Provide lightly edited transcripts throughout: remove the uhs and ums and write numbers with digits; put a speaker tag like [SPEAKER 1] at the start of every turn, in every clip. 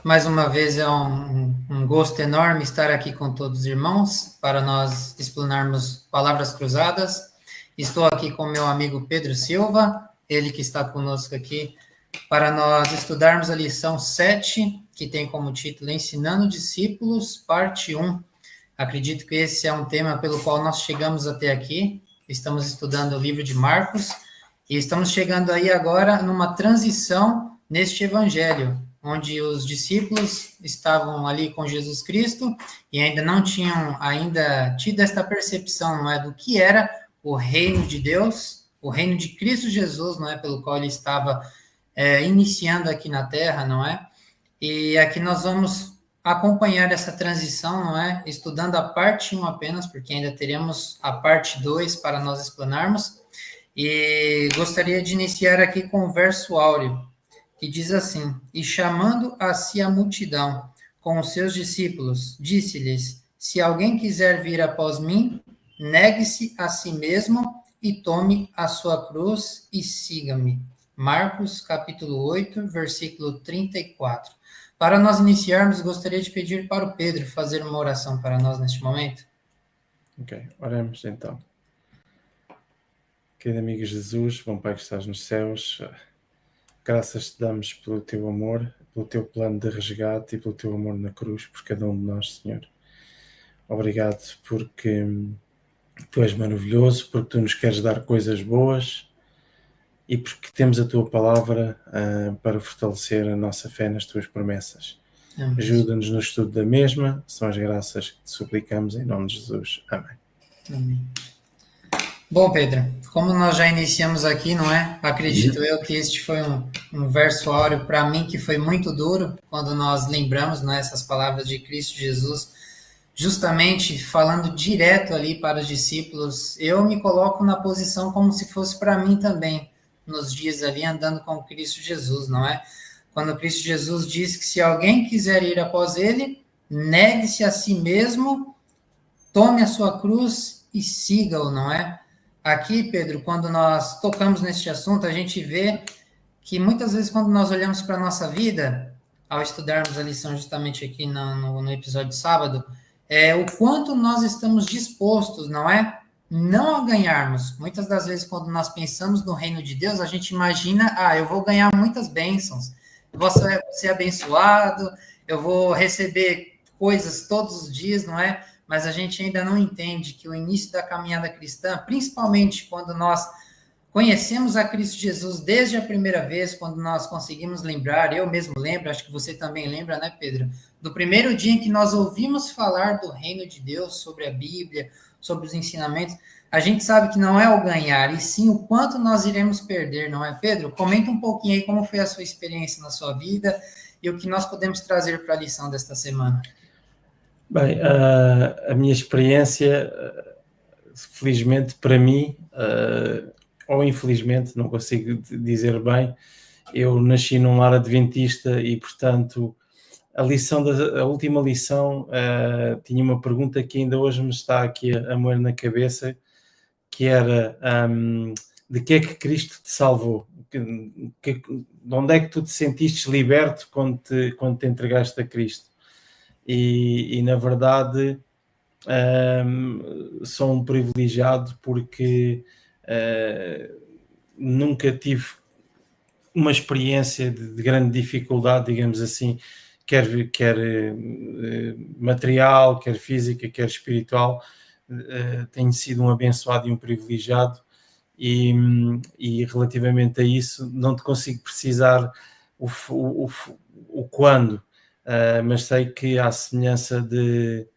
[SPEAKER 1] Mais uma vez é um gosto enorme estar aqui com todos os irmãos para nós explanarmos palavras cruzadas. Estou aqui com meu amigo Pedro Silva, ele que está conosco aqui, para nós estudarmos a lição 7, que tem como título Ensinando Discípulos, parte 1. Acredito que esse é um tema pelo qual nós chegamos até aqui. Estamos estudando o livro de Marcos e estamos chegando aí agora numa transição neste evangelho, onde os discípulos estavam ali com Jesus Cristo e ainda não tinham tido esta percepção, não é, do que era o reino de Deus, o reino de Cristo Jesus, não é, pelo qual ele estava iniciando aqui na Terra, não é? E aqui nós vamos acompanhar essa transição, não é? Estudando a parte 1 apenas, porque ainda teremos a parte 2 para nós explanarmos. E gostaria de iniciar aqui com o verso áureo, que diz assim: E chamando a si a multidão com os seus discípulos, disse-lhes: Se alguém quiser vir após mim, negue-se a si mesmo e tome a sua cruz e siga-me. Marcos, capítulo 8, versículo 34. Para nós iniciarmos, gostaria de pedir para o Pedro fazer uma oração para nós neste momento.
[SPEAKER 2] Ok, oremos então. Querido amigo Jesus, bom Pai que estás nos céus, graças te damos pelo teu amor, pelo teu plano de resgate e pelo teu amor na cruz por cada um de nós, Senhor. Obrigado porque tu és maravilhoso, porque tu nos queres dar coisas boas e porque temos a tua palavra para fortalecer a nossa fé nas tuas promessas. Ajuda-nos no estudo da mesma, são as graças que te suplicamos em nome de Jesus. Amém.
[SPEAKER 1] Amém. Bom, Pedro, como nós já iniciamos aqui, não é? Acredito eu que este foi um verso áureo para mim que foi muito duro quando nós lembramos, não é, essas palavras de Cristo Jesus, justamente falando direto ali para os discípulos. Eu me coloco na posição como se fosse para mim também, nos dias ali andando com Cristo Jesus, não é? Quando Cristo Jesus diz que se alguém quiser ir após ele, negue-se a si mesmo, tome a sua cruz e siga-o, não é? Aqui, Pedro, quando nós tocamos neste assunto, a gente vê que muitas vezes quando nós olhamos para a nossa vida, ao estudarmos a lição justamente aqui no episódio de sábado, o quanto nós estamos dispostos, não é? Não a ganharmos. Muitas das vezes, quando nós pensamos no reino de Deus, a gente imagina, eu vou ganhar muitas bênçãos, eu vou ser abençoado, eu vou receber coisas todos os dias, não é? Mas a gente ainda não entende que o início da caminhada cristã, principalmente quando nós conhecemos a Cristo Jesus desde a primeira vez, quando nós conseguimos lembrar, eu mesmo lembro, acho que você também lembra, né, Pedro? Do primeiro dia em que nós ouvimos falar do reino de Deus, sobre a Bíblia, sobre os ensinamentos, a gente sabe que não é o ganhar, e sim o quanto nós iremos perder, não é, Pedro? Comenta um pouquinho aí como foi a sua experiência na sua vida e o que nós podemos trazer para a lição desta semana.
[SPEAKER 2] Bem, a minha experiência, felizmente para mim, ou infelizmente, não consigo dizer bem, eu nasci num lar adventista e, portanto, a última lição tinha uma pergunta que ainda hoje me está aqui a moer na cabeça, que era de que é que Cristo te salvou? De onde é que tu te sentiste liberto quando te entregaste a Cristo? E na verdade sou um privilegiado porque nunca tive uma experiência de grande dificuldade, digamos assim, quer material, quer física, quer espiritual. Tenho sido um abençoado e um privilegiado e relativamente a isso não te consigo precisar o quando, mas sei que à semelhança de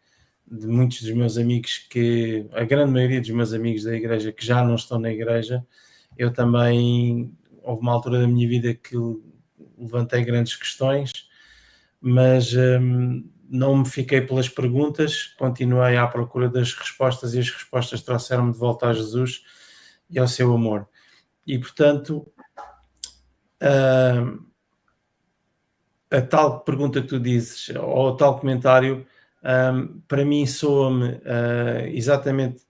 [SPEAKER 2] muitos dos meus amigos, a grande maioria dos meus amigos da igreja que já não estão na igreja, eu também, houve uma altura da minha vida que levantei grandes questões, mas não me fiquei pelas perguntas, continuei à procura das respostas e as respostas trouxeram-me de volta a Jesus e ao seu amor. E, portanto, a tal pergunta que tu dizes, ou o tal comentário, para mim soa-me exatamente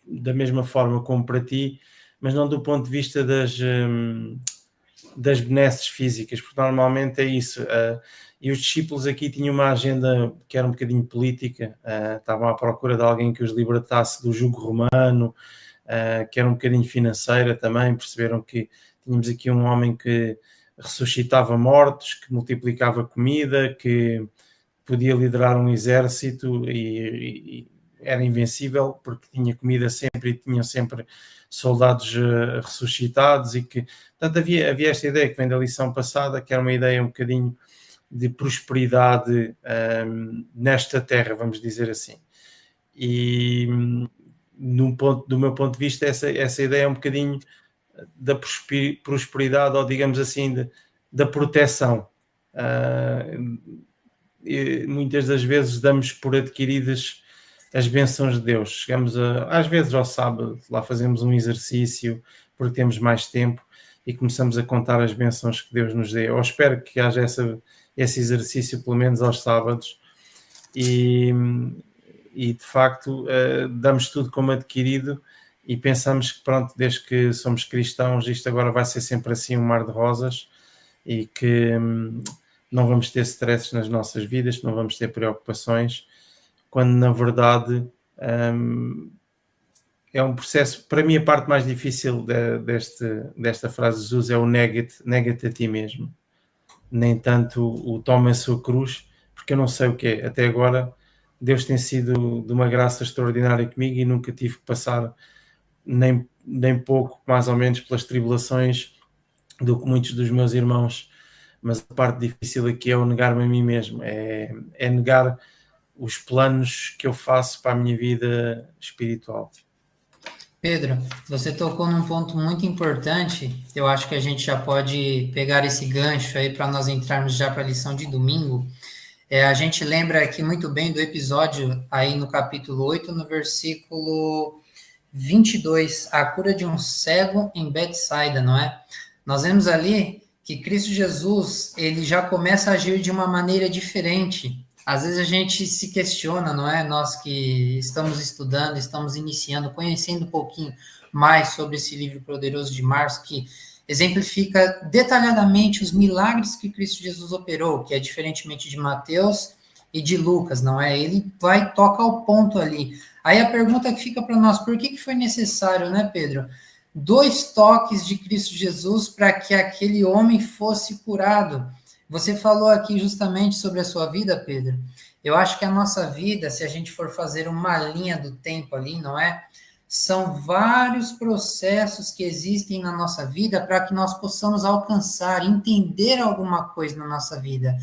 [SPEAKER 2] da mesma forma como para ti, mas não do ponto de vista das benesses físicas, porque normalmente é isso. E os discípulos aqui tinham uma agenda que era um bocadinho política, estavam à procura de alguém que os libertasse do jugo romano, que era um bocadinho financeira também. Perceberam que tínhamos aqui um homem que ressuscitava mortos, que multiplicava comida, que podia liderar um exército e era invencível porque tinha comida sempre e tinham sempre soldados ressuscitados, e que, portanto, havia esta ideia que vem da lição passada, que era uma ideia um bocadinho de prosperidade nesta terra, vamos dizer assim. E do meu ponto de vista, essa ideia é um bocadinho da prosperidade, ou digamos assim, da proteção. Muitas das vezes damos por adquiridas as bênçãos de Deus. Chegamos às vezes ao sábado, lá fazemos um exercício porque temos mais tempo e começamos a contar as bênçãos que Deus nos dê. Eu espero que haja esse exercício pelo menos aos sábados, e de facto damos tudo como adquirido e pensamos que pronto, desde que somos cristãos, isto agora vai ser sempre assim um mar de rosas, e que não vamos ter stresses nas nossas vidas, não vamos ter preocupações, quando na verdade é um processo. Para mim, a parte mais difícil desta frase de Jesus é o nega-te a ti mesmo, nem tanto o toma a sua cruz, porque eu não sei o que é. Até agora Deus tem sido de uma graça extraordinária comigo e nunca tive que passar nem pouco, mais ou menos, pelas tribulações do que muitos dos meus irmãos. Mas a parte difícil aqui é o negar-me a mim mesmo, é negar os planos que eu faço para a minha vida espiritual.
[SPEAKER 1] Pedro, você tocou num ponto muito importante. Eu acho que a gente já pode pegar esse gancho aí para nós entrarmos já para a lição de domingo. A gente lembra aqui muito bem do episódio aí no capítulo 8, no versículo 22, a cura de um cego em Betsaida, não é? Nós vemos ali que Cristo Jesus, ele já começa a agir de uma maneira diferente. Às vezes a gente se questiona, não é? Nós que estamos estudando, estamos iniciando, conhecendo um pouquinho mais sobre esse livro poderoso de Marcos, que exemplifica detalhadamente os milagres que Cristo Jesus operou, que é diferentemente de Mateus e de Lucas, não é? Ele vai toca ao ponto ali. Aí a pergunta que fica para nós, por que foi necessário, né, Pedro? 2 toques de Cristo Jesus para que aquele homem fosse curado. Você falou aqui justamente sobre a sua vida, Pedro. Eu acho que a nossa vida, se a gente for fazer uma linha do tempo ali, não é? São vários processos que existem na nossa vida para que nós possamos alcançar, entender alguma coisa na nossa vida.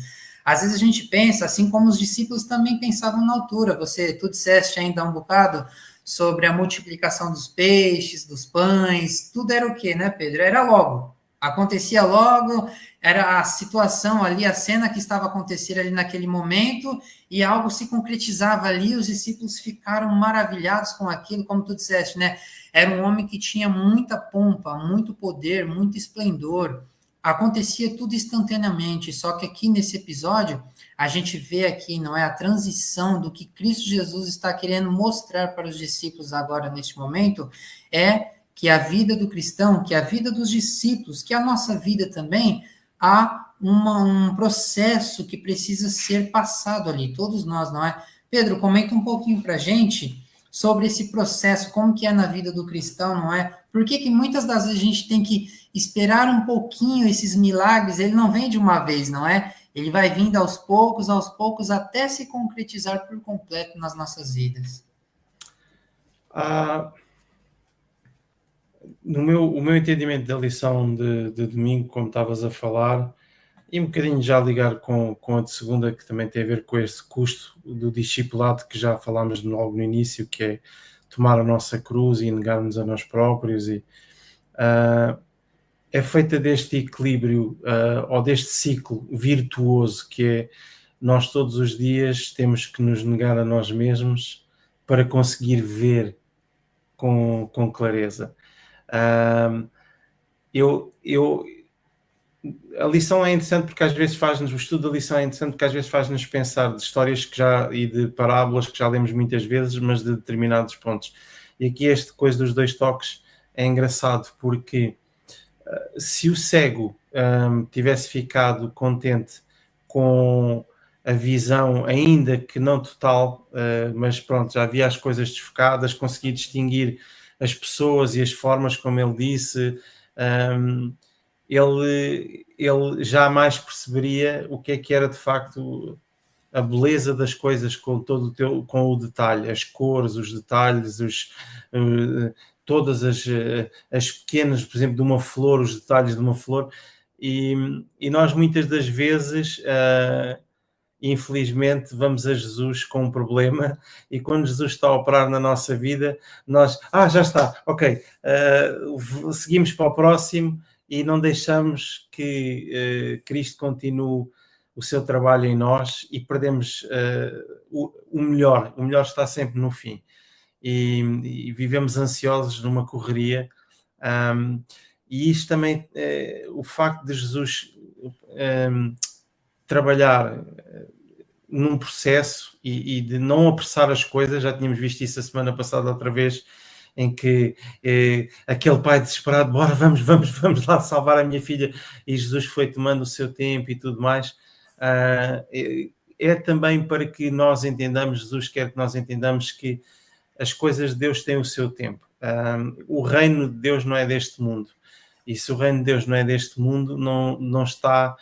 [SPEAKER 1] Às vezes a gente pensa, assim como os discípulos também pensavam na altura. Tu disseste ainda um bocado sobre a multiplicação dos peixes, dos pães, tudo era o quê, né, Pedro? Era logo, acontecia logo, era a situação ali, a cena que estava acontecendo ali naquele momento, e algo se concretizava ali, os discípulos ficaram maravilhados com aquilo, como tu disseste, né? Era um homem que tinha muita pompa, muito poder, muito esplendor, acontecia tudo instantaneamente, só que aqui nesse episódio, a gente vê aqui, não é, a transição do que Cristo Jesus está querendo mostrar para os discípulos agora, neste momento, é que a vida do cristão, que a vida dos discípulos, que a nossa vida também, há um processo que precisa ser passado ali, todos nós, não é? Pedro, comenta um pouquinho para a gente sobre esse processo, como que é na vida do cristão, não é? Por que muitas das vezes a gente tem que esperar um pouquinho esses milagres, ele não vem de uma vez, não é? Ele vai vindo aos poucos, até se concretizar por completo nas nossas vidas.
[SPEAKER 2] O meu entendimento da lição de domingo, como estavas a falar, e um bocadinho já ligar com a de segunda, que também tem a ver com esse custo do discipulado que já falámos logo no início, que é tomar a nossa cruz e negar-nos a nós próprios, e é feita deste equilíbrio, ou deste ciclo virtuoso, que é nós todos os dias temos que nos negar a nós mesmos para conseguir ver com clareza. A lição é interessante porque às vezes o estudo da lição é interessante porque às vezes faz-nos pensar de histórias e de parábolas que já lemos muitas vezes, mas de determinados pontos. E aqui esta coisa dos 2 toques é engraçado porque se o cego tivesse ficado contente com a visão, ainda que não total, mas pronto, já havia as coisas desfocadas, conseguia distinguir as pessoas e as formas, como ele disse, ele jamais perceberia o que era de facto a beleza das coisas com todo com o detalhe, as cores, os detalhes, todas as pequenas, por exemplo, de uma flor, os detalhes de uma flor, e nós muitas das vezes, infelizmente, vamos a Jesus com um problema, e quando Jesus está a operar na nossa vida, nós, já está, ok, seguimos para o próximo e não deixamos que Cristo continue o seu trabalho em nós e perdemos o melhor. O melhor está sempre no fim. E vivemos ansiosos numa correria. E isto também, o facto de Jesus trabalhar num processo e de não apressar as coisas, já tínhamos visto isso a semana passada outra vez, em que aquele pai desesperado, bora, vamos lá salvar a minha filha, e Jesus foi tomando o seu tempo e tudo mais. É também para que nós entendamos, Jesus quer que nós entendamos que as coisas de Deus têm o seu tempo. O reino de Deus não é deste mundo, e se o reino de Deus não é deste mundo, não está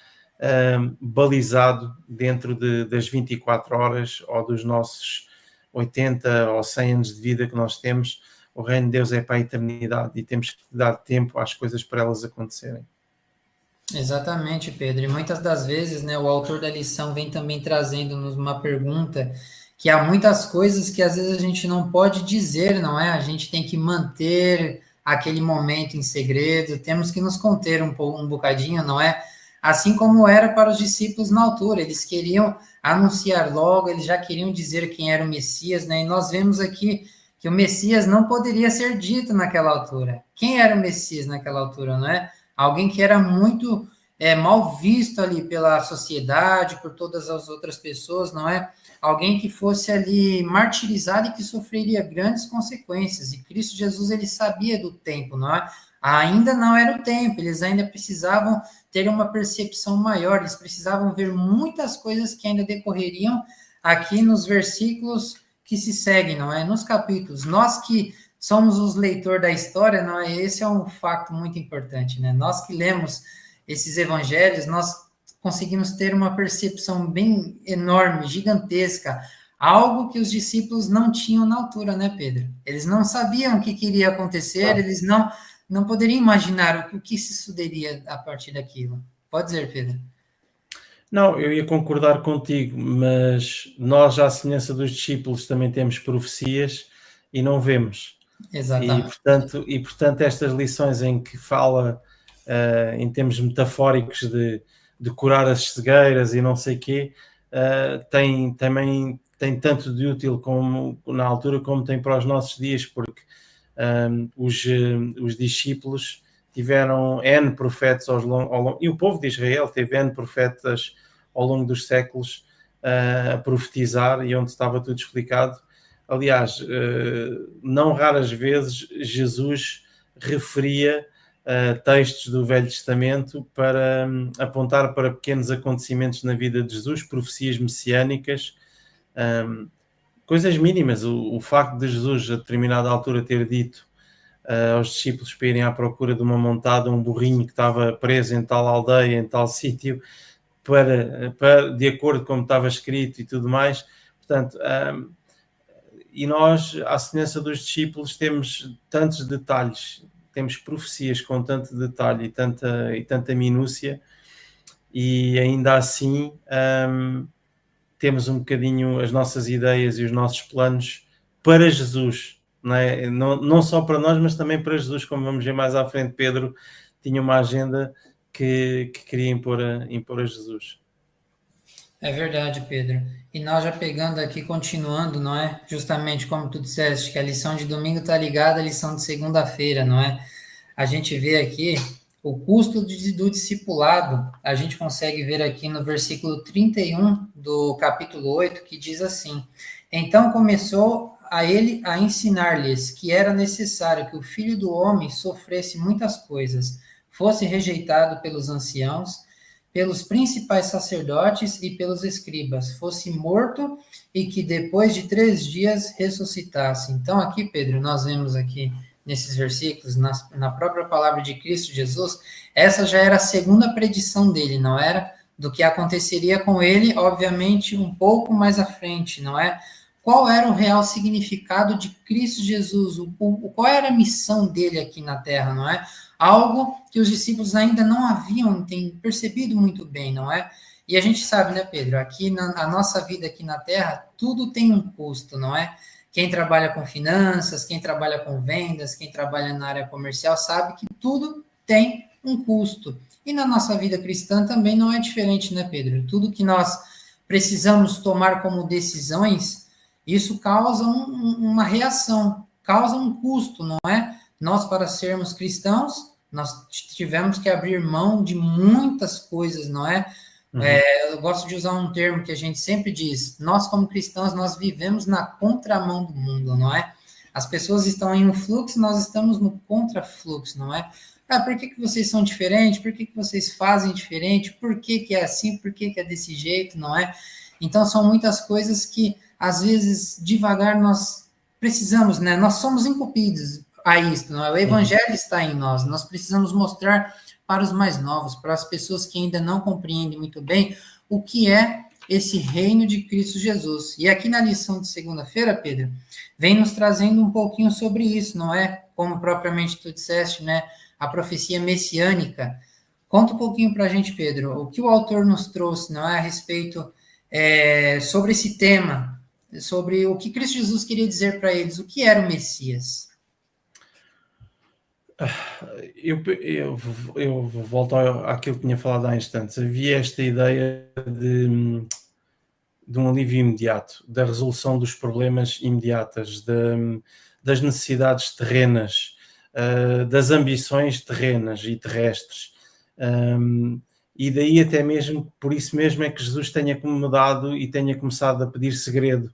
[SPEAKER 2] balizado dentro das 24 horas ou dos nossos 80 ou 100 anos de vida que nós temos. O reino de Deus é para a eternidade e temos que dar tempo às coisas para elas acontecerem.
[SPEAKER 1] Exatamente, Pedro. E muitas das vezes, né, o autor da lição vem também trazendo-nos uma pergunta que há muitas coisas que às vezes a gente não pode dizer, não é? A gente tem que manter aquele momento em segredo, temos que nos conter um bocadinho, não é? Assim como era para os discípulos na altura, eles queriam anunciar logo, eles já queriam dizer quem era o Messias, né? E nós vemos aqui que o Messias não poderia ser dito naquela altura. Quem era o Messias naquela altura, não é? Alguém que era muito mal visto ali pela sociedade, por todas as outras pessoas, não é? Alguém que fosse ali martirizado e que sofreria grandes consequências. E Cristo Jesus, ele sabia do tempo, não é? Ainda não era o tempo, eles ainda precisavam ter uma percepção maior, eles precisavam ver muitas coisas que ainda decorreriam aqui nos versículos que se seguem, não é? Nos capítulos. Nós que somos os leitores da história, não é? Esse é um fato muito importante, né? Nós que lemos esses evangelhos, nós conseguimos ter uma percepção bem enorme, gigantesca, algo que os discípulos não tinham na altura, né, Pedro? Eles não sabiam o que iria acontecer, eles não poderiam imaginar o que se sucederia a partir daquilo. Pode dizer, Pedro.
[SPEAKER 2] Não, eu ia concordar contigo, mas nós, à semelhança dos discípulos, também temos profecias e não vemos.
[SPEAKER 1] Exatamente.
[SPEAKER 2] E portanto estas lições em que fala em termos metafóricos de curar as cegueiras e não sei o quê, também tem tanto de útil como na altura como tem para os nossos dias, porque os discípulos tiveram N profetas ao longo, e o povo de Israel teve N profetas ao longo dos séculos a profetizar, e onde estava tudo explicado. Aliás, não raras vezes Jesus referia textos do Velho Testamento para apontar para pequenos acontecimentos na vida de Jesus, profecias messiânicas, coisas mínimas. O facto de Jesus, a determinada altura, ter dito aos discípulos para irem à procura de uma montada, um burrinho que estava preso em tal aldeia, em tal sítio, de acordo com como estava escrito e tudo mais. Portanto, e nós, à semelhança dos discípulos, temos tantos detalhes, temos profecias com tanto detalhe e tanta minúcia, e ainda assim temos um bocadinho as nossas ideias e os nossos planos para Jesus, não é? Não só para nós, mas também para Jesus, como vamos ver mais à frente. Pedro tinha uma agenda que queria impor a Jesus.
[SPEAKER 1] É verdade, Pedro. E nós já pegando aqui, continuando, não é? Justamente como tu disseste, que a lição de domingo está ligada à lição de segunda-feira, não é? A gente vê aqui o custo do discipulado, a gente consegue ver aqui no versículo 31 do capítulo 8, que diz assim: Então começou a ele a ensinar-lhes que era necessário que o Filho do Homem sofresse muitas coisas, fosse rejeitado pelos anciãos, pelos principais sacerdotes e pelos escribas, fosse morto e que depois de 3 dias ressuscitasse. Então, aqui, Pedro, nós vemos aqui nesses versículos, na própria palavra de Cristo Jesus, essa já era a segunda predição dele, não era? Do que aconteceria com ele, obviamente, um pouco mais à frente, não é? Qual era o real significado de Cristo Jesus? Qual era a missão dele aqui na Terra, não é? Algo que os discípulos ainda não haviam percebido muito bem, não é? E a gente sabe, né, Pedro, aqui na nossa vida aqui na Terra, tudo tem um custo, não é? Quem trabalha com finanças, quem trabalha com vendas, quem trabalha na área comercial, sabe que tudo tem um custo. E na nossa vida cristã também não é diferente, né, Pedro? Tudo que nós precisamos tomar como decisões, isso causa uma reação, causa um custo, não é? Nós, para sermos cristãos, nós tivemos que abrir mão de muitas coisas, não é? Eu gosto de usar um termo que a gente sempre diz, nós como cristãos, nós vivemos na contramão do mundo, não é? As pessoas estão em um fluxo, nós estamos no contrafluxo, não é? Por que vocês são diferentes? Por que vocês fazem diferente? Por que é assim? Por que é desse jeito, não é? Então, são muitas coisas que, às vezes, devagar, nós precisamos, né? Nós somos incumbidos a isso, não é? O evangelho está em nós, nós precisamos mostrar para os mais novos, para as pessoas que ainda não compreendem muito bem o que é esse reino de Cristo Jesus. E aqui na lição de segunda-feira, Pedro, vem nos trazendo um pouquinho sobre isso, não é? Como propriamente tu disseste, né? A profecia messiânica. Conta um pouquinho para a gente, Pedro, o que o autor nos trouxe, não é? A respeito sobre esse tema, sobre o que Cristo Jesus queria dizer para eles, o que era o Messias.
[SPEAKER 2] Eu volto àquilo que tinha falado há instantes. Havia esta ideia de um alívio imediato, da resolução dos problemas imediatas, das necessidades terrenas, das ambições terrenas e terrestres. E daí até mesmo, por isso mesmo é que Jesus tenha acomodado e tenha começado a pedir segredo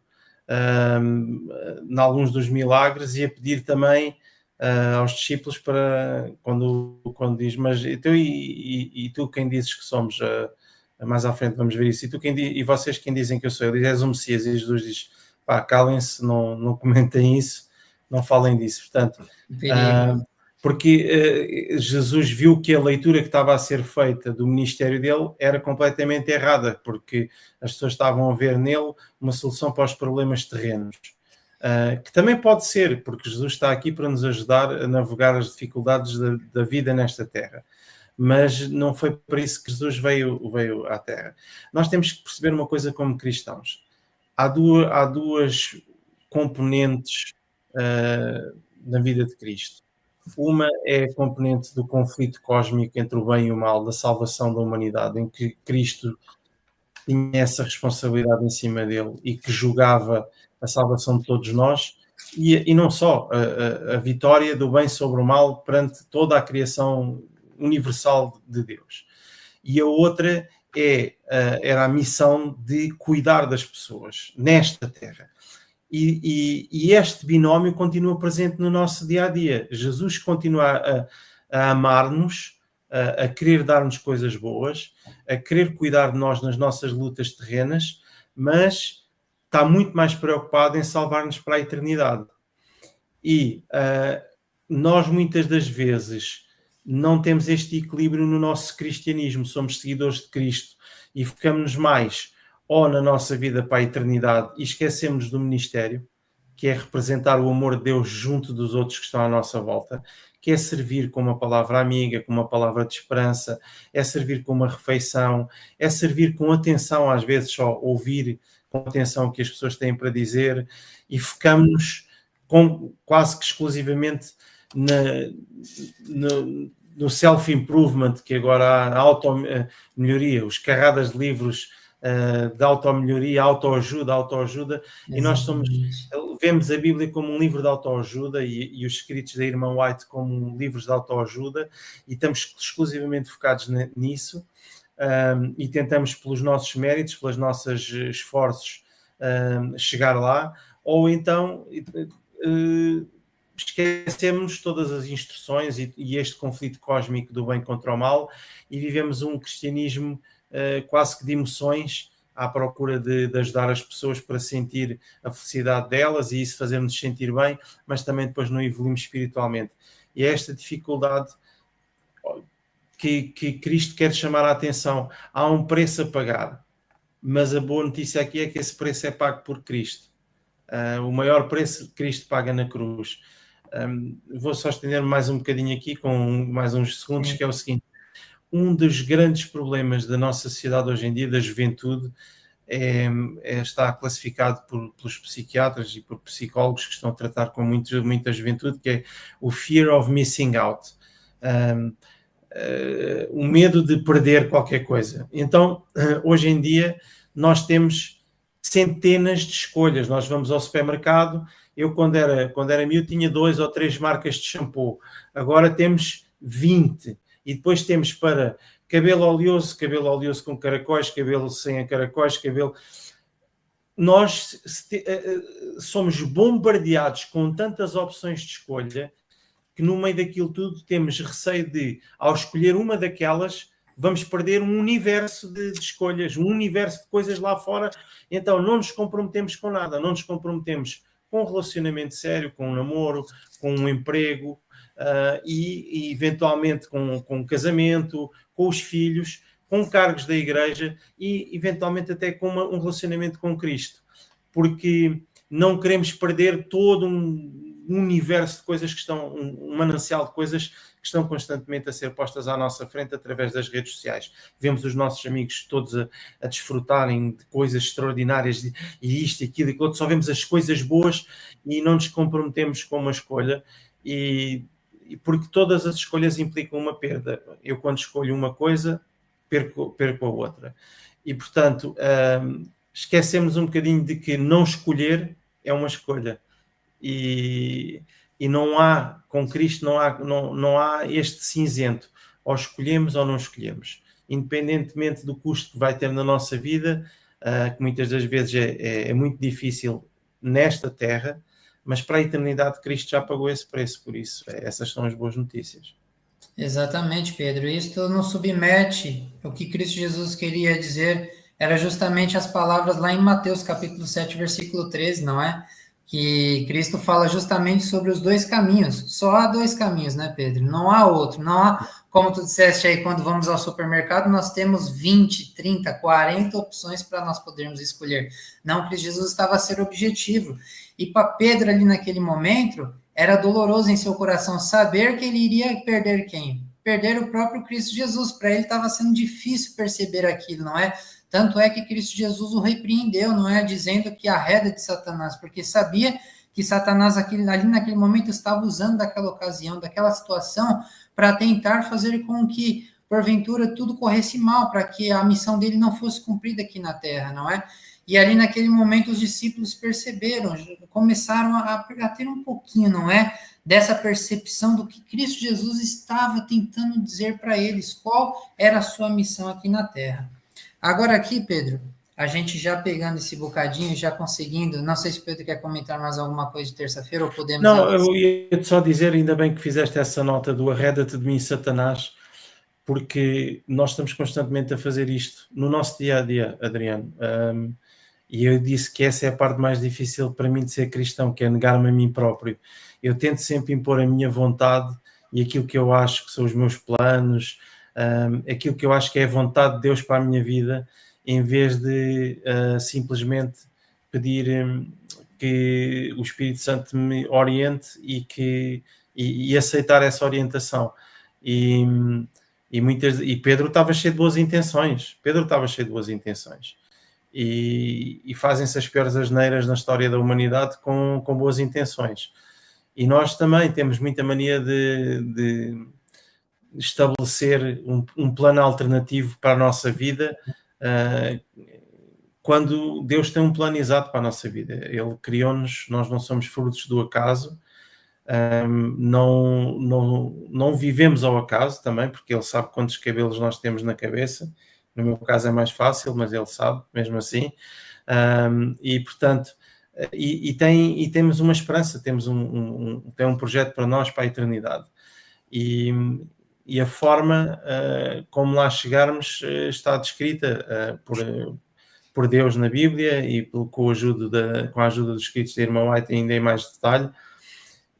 [SPEAKER 2] em alguns dos milagres e a pedir também aos discípulos para quando diz, mas e tu quem dizes que somos? Mais à frente vamos ver isso. E vocês quem dizem que eu sou? Ele diz, és o Messias. E Jesus diz, calem-se, não comentem isso, não falem disso. Portanto, porque Jesus viu que a leitura que estava a ser feita do ministério dele era completamente errada, porque as pessoas estavam a ver nele uma solução para os problemas terrenos. Que também pode ser, porque Jesus está aqui para nos ajudar a navegar as dificuldades da vida nesta terra. Mas não foi para isso que Jesus veio à Terra. Nós temos que perceber uma coisa como cristãos. Há duas componentes na vida de Cristo. Uma é a componente do conflito cósmico entre o bem e o mal, da salvação da humanidade, em que Cristo tinha essa responsabilidade em cima dele e que julgava a salvação de todos nós, e não só, a vitória do bem sobre o mal perante toda a criação universal de Deus. E a outra era a missão de cuidar das pessoas nesta terra. E este binómio continua presente no nosso dia-a-dia. Jesus continua a amar-nos, a querer dar-nos coisas boas, a querer cuidar de nós nas nossas lutas terrenas, mas está muito mais preocupado em salvar-nos para a eternidade. E nós muitas das vezes não temos este equilíbrio no nosso cristianismo, somos seguidores de Cristo e focamos mais ou na nossa vida para a eternidade e esquecemos do ministério, que é representar o amor de Deus junto dos outros que estão à nossa volta, que é servir com uma palavra amiga, com uma palavra de esperança, é servir com uma refeição, é servir com atenção, às vezes só ouvir com atenção o que as pessoas têm para dizer, e focamos quase que exclusivamente no self-improvement, que agora há a auto-melhoria, os carradas de livros de auto-melhoria, autoajuda, e nós vemos a Bíblia como um livro de autoajuda e os escritos da irmã White como livros de autoajuda, e estamos exclusivamente focados nisso, e tentamos pelos nossos méritos, pelos nossos esforços chegar lá, ou então esquecemos todas as instruções e este conflito cósmico do bem contra o mal e vivemos um cristianismo quase que de emoções, à procura de ajudar as pessoas para sentir a felicidade delas e isso fazer-nos sentir bem, mas também depois não evoluímos espiritualmente. E é esta dificuldade que Cristo quer chamar a atenção. Há um preço a pagar, mas a boa notícia aqui é que esse preço é pago por Cristo. O maior preço que Cristo paga na cruz. Vou só estender mais um bocadinho aqui, com mais uns segundos, que é o seguinte. Um dos grandes problemas da nossa sociedade hoje em dia, da juventude, está classificado pelos psiquiatras e por psicólogos que estão a tratar com muita juventude, que é o fear of missing out. O medo de perder qualquer coisa. Então, hoje em dia, nós temos centenas de escolhas. Nós vamos ao supermercado, eu quando era miúdo tinha 2 ou 3 marcas de shampoo, agora temos 20, e depois temos para cabelo oleoso com caracóis, cabelo sem caracóis, cabelo... Nós somos bombardeados com tantas opções de escolha que no meio daquilo tudo temos receio de, ao escolher uma daquelas, vamos perder um universo de escolhas, um universo de coisas lá fora. Então não nos comprometemos com nada, não nos comprometemos com um relacionamento sério, com um namoro, com um emprego, e eventualmente com um casamento, com os filhos, com cargos da igreja e eventualmente até com um relacionamento com Cristo. Porque não queremos perder todo um universo de coisas que estão, um manancial de coisas que estão constantemente a ser postas à nossa frente através das redes sociais. Vemos os nossos amigos todos a desfrutarem de coisas extraordinárias e isto e aquilo e aquilo, só vemos as coisas boas e não nos comprometemos com uma escolha e porque todas as escolhas implicam uma perda. Eu quando escolho uma coisa, perco a outra. E portanto, esquecemos um bocadinho de que não escolher é uma escolha. E não há, com Cristo não há este cinzento, ou escolhemos ou não escolhemos, independentemente do custo que vai ter na nossa vida, que muitas das vezes é muito difícil nesta terra, mas para a eternidade Cristo já pagou esse preço, por isso essas são as boas notícias.
[SPEAKER 1] Exatamente, Pedro. Isto não submete o que Cristo Jesus queria dizer, era justamente as palavras lá em Mateus capítulo 7, versículo 13, não é? Que Cristo fala justamente sobre os 2 caminhos. Só há 2 caminhos, né, Pedro? Não há outro. Não há, como tu disseste aí, quando vamos ao supermercado, nós temos 20, 30, 40 opções para nós podermos escolher. Não, Cristo Jesus estava a ser objetivo. E para Pedro, ali naquele momento, era doloroso em seu coração saber que ele iria perder quem? Perder o próprio Cristo Jesus. Para ele estava sendo difícil perceber aquilo, não é? Tanto é que Cristo Jesus o repreendeu, não é? Dizendo que arreda de Satanás, porque sabia que Satanás ali naquele momento estava usando daquela ocasião, daquela situação, para tentar fazer com que, porventura, tudo corresse mal, para que a missão dele não fosse cumprida aqui na terra, não é? E ali naquele momento os discípulos perceberam, começaram a ter um pouquinho, não é? Dessa percepção do que Cristo Jesus estava tentando dizer para eles, qual era a sua missão aqui na terra. Agora aqui, Pedro, a gente já pegando esse bocadinho, já conseguindo, não sei se o Pedro quer comentar mais alguma coisa de terça-feira ou podemos...
[SPEAKER 2] Não, eu ia só dizer, ainda bem que fizeste essa nota do arreda-te de mim, Satanás, porque nós estamos constantemente a fazer isto no nosso dia-a-dia, Adriano. E eu disse que essa é a parte mais difícil para mim de ser cristão, que é negar-me a mim próprio. Eu tento sempre impor a minha vontade e aquilo que eu acho que são os meus planos, aquilo que eu acho que é a vontade de Deus para a minha vida, em vez de simplesmente pedir que o Espírito Santo me oriente e aceitar essa orientação. E Pedro estava cheio de boas intenções. E fazem-se as piores asneiras na história da humanidade com boas intenções. E nós também temos muita mania de estabelecer um plano alternativo para a nossa vida, quando Deus tem um plano exato para a nossa vida. Ele criou-nos, nós não somos frutos do acaso, não vivemos ao acaso também, porque Ele sabe quantos cabelos nós temos na cabeça. No meu caso é mais fácil, mas Ele sabe, mesmo assim. E, portanto, e temos uma esperança, temos tem um projeto para nós, para a eternidade. E a forma como lá chegarmos está descrita por Deus na Bíblia e com a ajuda dos escritos da irmã White ainda em mais detalhe.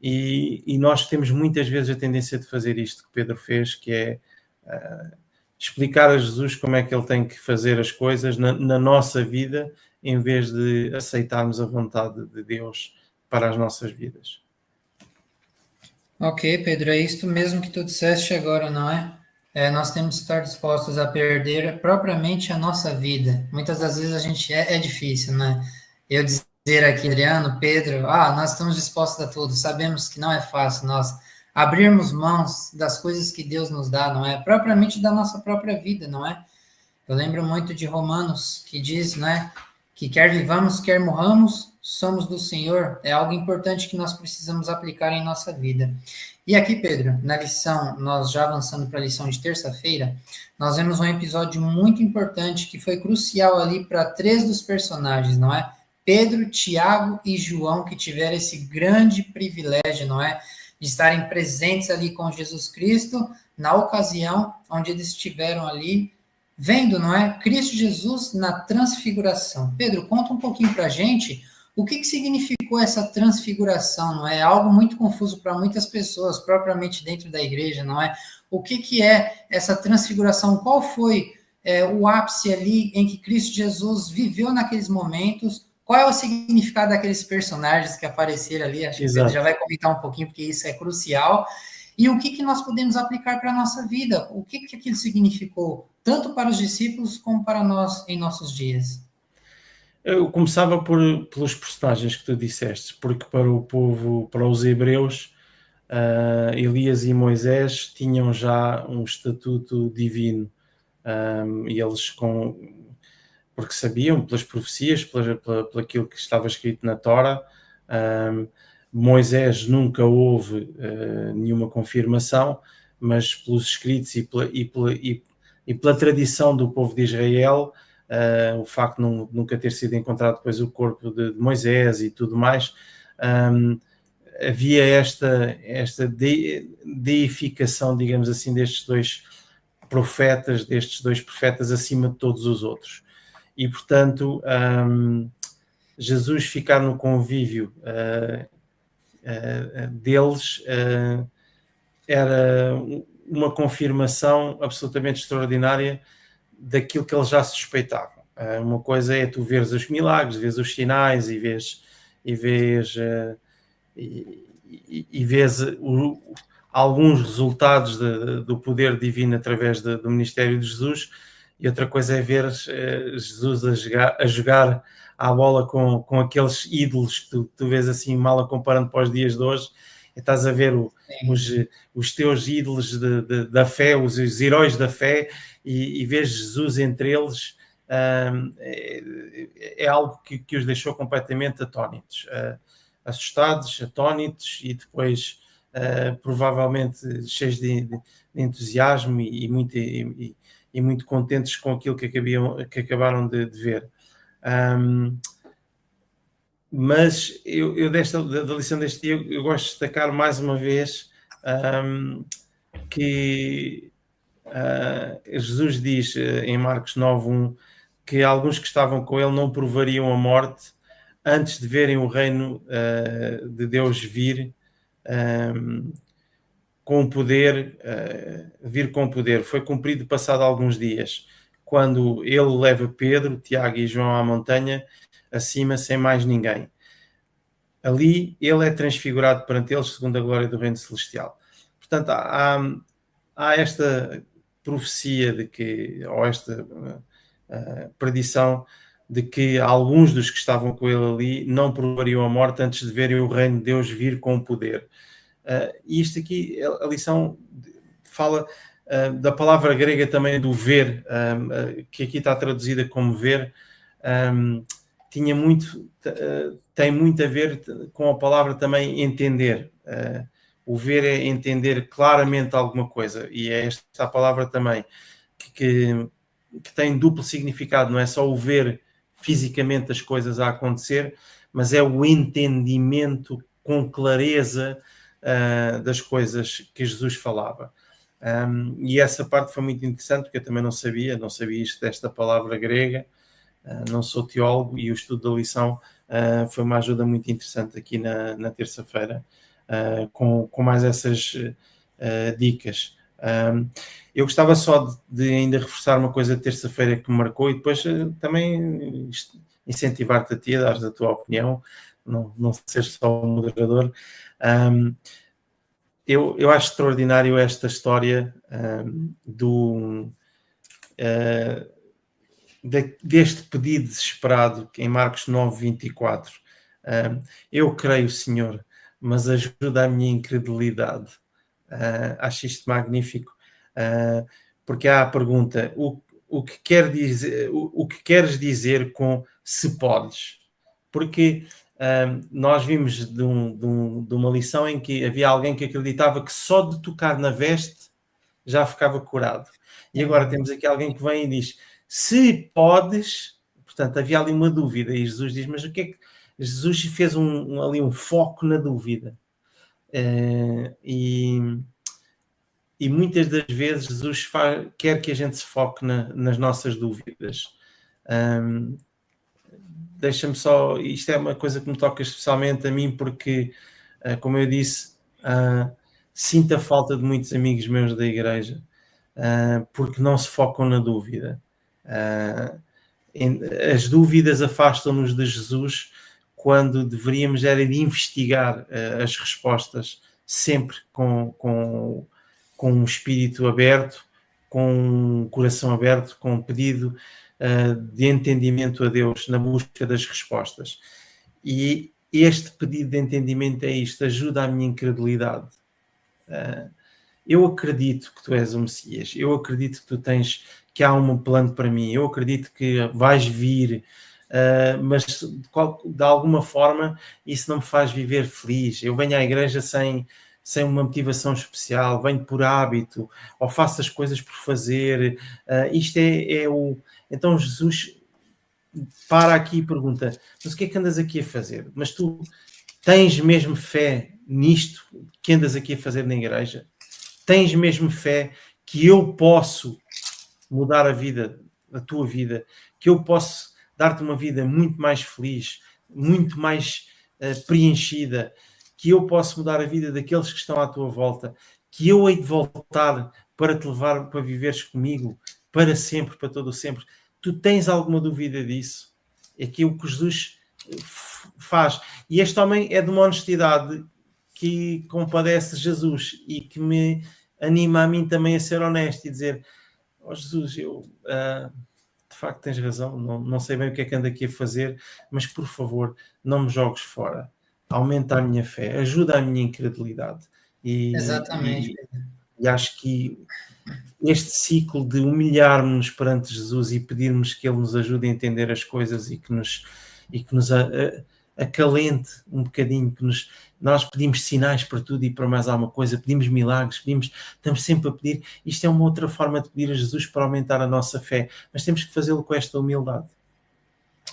[SPEAKER 2] E nós temos muitas vezes a tendência de fazer isto que Pedro fez, que é explicar a Jesus como é que ele tem que fazer as coisas na nossa vida, em vez de aceitarmos a vontade de Deus para as nossas vidas.
[SPEAKER 1] Ok, Pedro, é isto mesmo que tu disseste agora, não é? Nós temos que estar dispostos a perder propriamente a nossa vida. Muitas das vezes a gente é difícil, né? Eu dizer aqui, Adriano, Pedro, nós estamos dispostos a tudo. Sabemos que não é fácil nós abrirmos mãos das coisas que Deus nos dá, não é? Propriamente da nossa própria vida, não é? Eu lembro muito de Romanos, que diz, né, que quer vivamos, quer morramos, somos do Senhor. É algo importante que nós precisamos aplicar em nossa vida. E aqui, Pedro, na lição, nós já avançando para a lição de terça-feira, nós vemos um episódio muito importante que foi crucial ali para 3 dos personagens, não é? Pedro, Tiago e João, que tiveram esse grande privilégio, não é? De estarem presentes ali com Jesus Cristo, na ocasião onde eles estiveram ali, vendo, não é? Cristo Jesus na transfiguração. Pedro, conta um pouquinho para a gente o que significou essa transfiguração, não é? Algo muito confuso para muitas pessoas, propriamente dentro da igreja, não é? O que é essa transfiguração? Qual foi o ápice ali em que Cristo Jesus viveu naqueles momentos? Qual é o significado daqueles personagens que apareceram ali? Acho que o Pedro já vai comentar um pouquinho, porque isso é crucial. E o que nós podemos aplicar para a nossa vida? O que aquilo significou, tanto para os discípulos como para nós em nossos dias?
[SPEAKER 2] Eu começava pelos personagens que tu disseste, porque para o povo, para os hebreus, Elias e Moisés tinham já um estatuto divino, e eles, porque sabiam pelas profecias, pelo aquilo que estava escrito na Tora, Moisés nunca houve nenhuma confirmação, mas pelos escritos e pela tradição do povo de Israel, o facto de nunca ter sido encontrado depois o corpo de Moisés e tudo mais, havia esta deificação, digamos assim, destes dois profetas acima de todos os outros. E, portanto, Jesus ficar no convívio deles era uma confirmação absolutamente extraordinária daquilo que eles já suspeitavam. Uma coisa é tu veres os milagres, vês os sinais e vês alguns resultados do poder divino através do ministério de Jesus, e outra coisa é ver Jesus a jogar à bola com aqueles ídolos que tu vês assim mal a comparando para os dias de hoje, e estás a ver os teus ídolos da fé, os heróis da fé, e vês Jesus entre eles. É algo que os deixou completamente atónitos, assustados, atónitos, e depois provavelmente cheios de entusiasmo e muito contentes com aquilo que acabaram de ver. Mas eu da lição deste dia, eu gosto de destacar mais uma vez que Jesus diz em Marcos 9:1 que alguns que estavam com ele não provariam a morte antes de verem o reino de Deus vir com poder, vir com poder. Foi cumprido passado alguns dias, quando ele leva Pedro, Tiago e João à montanha acima sem mais ninguém. Ali ele é transfigurado perante eles segundo a glória do reino celestial. Portanto, há esta profecia ou esta predição de que alguns dos que estavam com ele ali não provariam a morte antes de verem o reino de Deus vir com poder. E isto aqui, a lição fala da palavra grega também do ver, que aqui está traduzida como ver, tem muito a ver com a palavra também entender. O ver é entender claramente alguma coisa, e é esta a palavra também que tem duplo significado. Não é só o ver fisicamente as coisas a acontecer, mas é o entendimento com clareza das coisas que Jesus falava. E essa parte foi muito interessante, porque eu também não sabia isto desta palavra grega, não sou teólogo, e o estudo da lição foi uma ajuda muito interessante aqui na terça-feira, com mais essas dicas. Eu gostava só de ainda reforçar uma coisa de terça-feira que me marcou, e depois também incentivar-te a ti, a dar a tua opinião, não seres só um moderador. Eu acho extraordinário esta história deste pedido desesperado em Marcos 9:24. Eu creio, Senhor, mas ajuda a minha incredulidade. Acho isto magnífico, porque há a pergunta: o que quer dizer, o que queres dizer com se podes? Porque nós vimos de uma lição em que havia alguém que acreditava que só de tocar na veste já ficava curado. E agora temos aqui alguém que vem e diz: se podes. Portanto, havia ali uma dúvida, e Jesus diz: mas o que é que... Jesus fez ali um foco na dúvida. E muitas das vezes Jesus quer que a gente se foque nas nossas dúvidas. Deixa-me só... Isto é uma coisa que me toca especialmente a mim, porque, como eu disse, sinto a falta de muitos amigos meus da igreja, porque não se focam na dúvida. As dúvidas afastam-nos de Jesus, quando deveríamos era de investigar as respostas, sempre com um espírito aberto, com um coração aberto, com um pedido de entendimento a Deus, na busca das respostas. E este pedido de entendimento é isto: ajuda a minha incredulidade. Eu acredito que tu és o Messias, eu acredito que há um plano para mim, eu acredito que vais vir, mas de alguma forma isso não me faz viver feliz. Eu venho à igreja sem uma motivação especial, venho por hábito, ou faço as coisas por fazer. Isto é o... Então Jesus para aqui e pergunta: mas o que é que andas aqui a fazer? Mas tu tens mesmo fé nisto que andas aqui a fazer na igreja? Tens mesmo fé que eu posso mudar a tua vida, que eu posso dar-te uma vida muito mais feliz, muito mais preenchida, que eu posso mudar a vida daqueles que estão à tua volta, que eu hei de voltar para te levar para viveres comigo para sempre, para todo o sempre? Tu tens alguma dúvida disso? É aquilo que Jesus faz. E este homem é de uma honestidade que compadece Jesus e que me anima a mim também a ser honesto e dizer: ó Jesus, eu de facto tens razão, não sei bem o que é que ando aqui a fazer, mas por favor, não me jogues fora, aumenta a minha fé, ajuda a minha incredulidade.
[SPEAKER 1] Exatamente.
[SPEAKER 2] E acho que este ciclo de humilharmos perante Jesus e pedirmos que Ele nos ajude a entender as coisas e que nos acalente um bocadinho, nós pedimos sinais para tudo e para mais alguma coisa, pedimos milagres, estamos sempre a pedir. Isto é uma outra forma de pedir a Jesus para aumentar a nossa fé, mas temos que fazê-lo com esta humildade.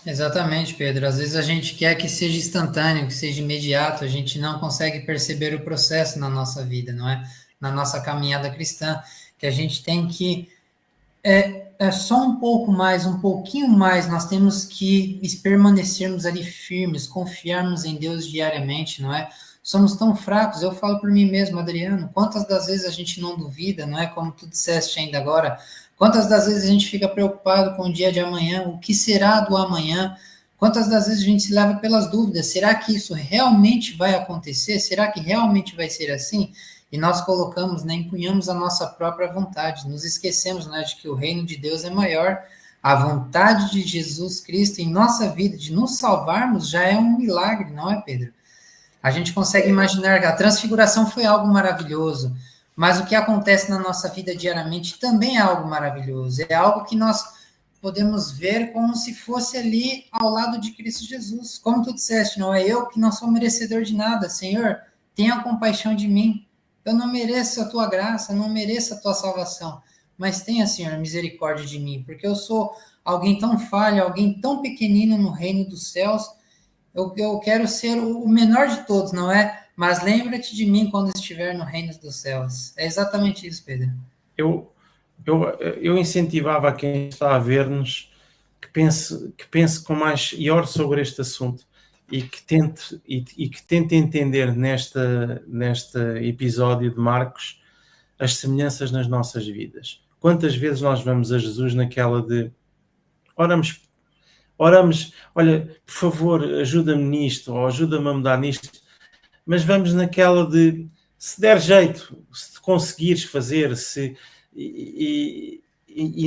[SPEAKER 1] Exatamente, Pedro. Às vezes a gente quer que seja instantâneo, que seja imediato, a gente não consegue perceber o processo na nossa vida, não é? Na nossa caminhada cristã, que a gente tem que é só um pouco mais, um pouquinho mais, nós temos que permanecermos ali firmes, confiarmos em Deus diariamente, não é? Somos tão fracos, eu falo por mim mesmo, Adriano, quantas das vezes a gente não duvida, não é? Como tu disseste ainda agora, quantas das vezes a gente fica preocupado com o dia de amanhã, o que será do amanhã, quantas das vezes a gente se leva pelas dúvidas, será que isso realmente vai acontecer? Será que realmente vai ser assim? E nós colocamos, né, empunhamos a nossa própria vontade, nos esquecemos, né, de que o reino de Deus é maior, a vontade de Jesus Cristo em nossa vida, de nos salvarmos, já é um milagre, não é, Pedro? A gente consegue imaginar que a transfiguração foi algo maravilhoso, mas o que acontece na nossa vida diariamente também é algo maravilhoso, é algo que nós podemos ver como se fosse ali ao lado de Cristo Jesus. Como tu disseste, não é eu que não sou merecedor de nada, Senhor, tenha compaixão de mim. Eu não mereço a tua graça, não mereço a tua salvação, mas tenha, Senhor, misericórdia de mim, porque eu sou alguém tão falho, alguém tão pequenino no reino dos céus. eu quero ser o menor de todos, não é? Mas lembra-te de mim quando estiver no reino dos céus. É exatamente isso, Pedro.
[SPEAKER 2] Eu, eu incentivava a quem está a ver-nos que pense com mais e ore sobre este assunto e que tente entender neste episódio de Marcos as semelhanças nas nossas vidas. Quantas vezes nós vamos a Jesus naquela de oramos, olha, por favor, ajuda-me nisto, ou ajuda-me a mudar nisto, mas vamos naquela de se der jeito, se conseguires fazer, e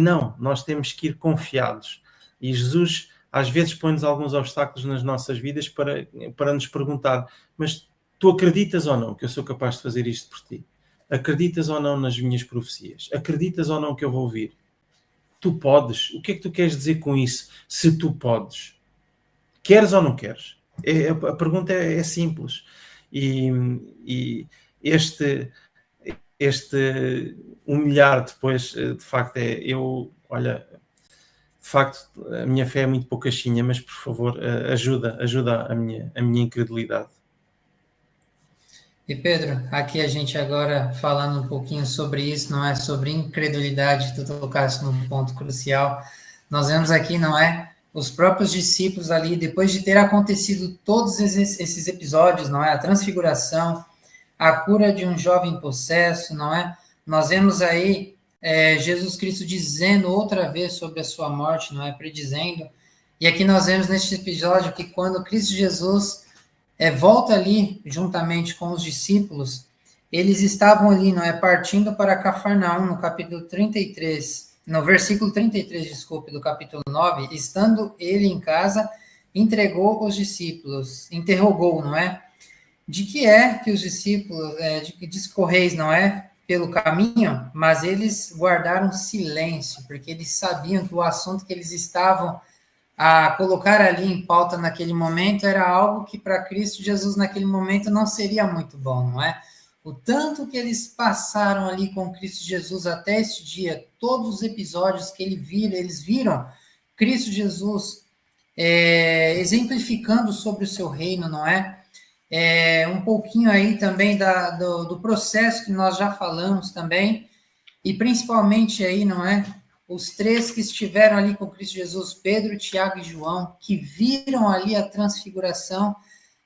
[SPEAKER 2] não, nós temos que ir confiados. E Jesus às vezes põe-nos alguns obstáculos nas nossas vidas para nos perguntar, mas tu acreditas ou não que eu sou capaz de fazer isto por ti? Acreditas ou não nas minhas profecias? Acreditas ou não que eu vou ouvir? Tu podes. O que é que tu queres dizer com isso? Se tu podes. Queres ou não queres? A pergunta é simples. E este humilhar depois, de facto, olha, de facto, a minha fé é muito poucachinha, mas por favor, ajuda a minha incredulidade.
[SPEAKER 1] E Pedro, aqui a gente agora falando um pouquinho sobre isso, não é? Sobre incredulidade, tu tocaste num ponto crucial. Nós vemos aqui, não é? Os próprios discípulos ali, depois de ter acontecido todos esses episódios, não é? A transfiguração, a cura de um jovem possesso, não é? Nós vemos aí Jesus Cristo dizendo outra vez sobre a sua morte, não é? Predizendo. E aqui nós vemos neste episódio que quando Cristo Jesus volta ali juntamente com os discípulos, eles estavam ali, não é? Partindo para Cafarnaum, no capítulo 33, no versículo 33, desculpe, do capítulo 9, estando ele em casa, entregou os discípulos, interrogou, não é? De que é que os discípulos discorreis, não é? Pelo caminho, mas eles guardaram silêncio, porque eles sabiam que o assunto que eles estavam a colocar ali em pauta naquele momento era algo que para Cristo Jesus naquele momento não seria muito bom, não é? O tanto que eles passaram ali com Cristo Jesus até este dia, todos os episódios que eles viram Cristo Jesus exemplificando sobre o seu reino, não é? Um pouquinho aí também do processo que nós já falamos também, e principalmente aí, não é? Os três que estiveram ali com Cristo Jesus, Pedro, Tiago e João, que viram ali a transfiguração,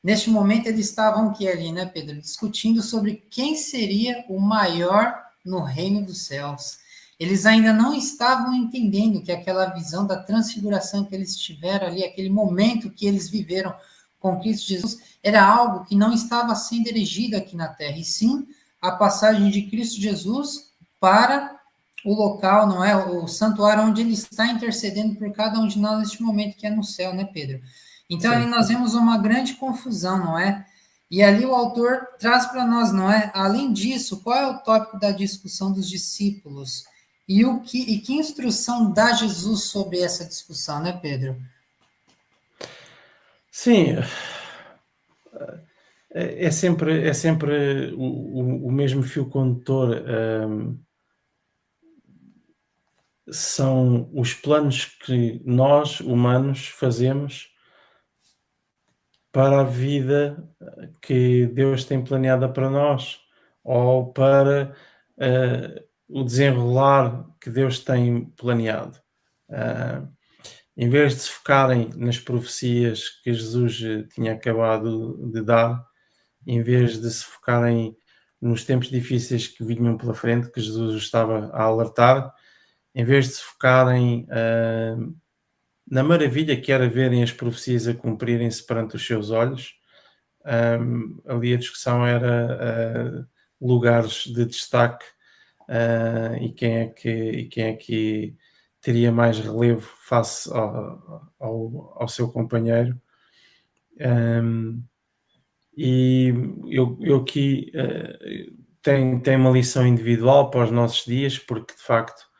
[SPEAKER 1] neste momento eles estavam aqui ali, né, Pedro? Discutindo sobre quem seria o maior no reino dos céus. Eles ainda não estavam entendendo que aquela visão da transfiguração que eles tiveram ali, aquele momento que eles viveram com Cristo Jesus, era algo que não estava sendo erigido aqui na terra, e sim a passagem de Cristo Jesus para o local, não é? O santuário onde ele está intercedendo por cada um de nós neste momento, que é no céu, né, Pedro? Então, Sim. Ali nós vemos uma grande confusão, não é? E ali o autor traz para nós, não é? Além disso, qual é o tópico da discussão dos discípulos? E que instrução dá Jesus sobre essa discussão, né, Pedro?
[SPEAKER 2] Sim, é sempre o mesmo fio condutor. São os planos que nós, humanos, fazemos para a vida que Deus tem planeada para nós, ou para o desenrolar que Deus tem planeado. Em vez de se focarem nas profecias que Jesus tinha acabado de dar, em vez de se focarem nos tempos difíceis que vinham pela frente, que Jesus estava a alertar, em vez de se focarem na maravilha que era verem as profecias a cumprirem-se perante os seus olhos, ali a discussão era lugares de destaque e quem é que teria mais relevo face ao seu companheiro. E eu aqui tenho uma lição individual para os nossos dias, porque de facto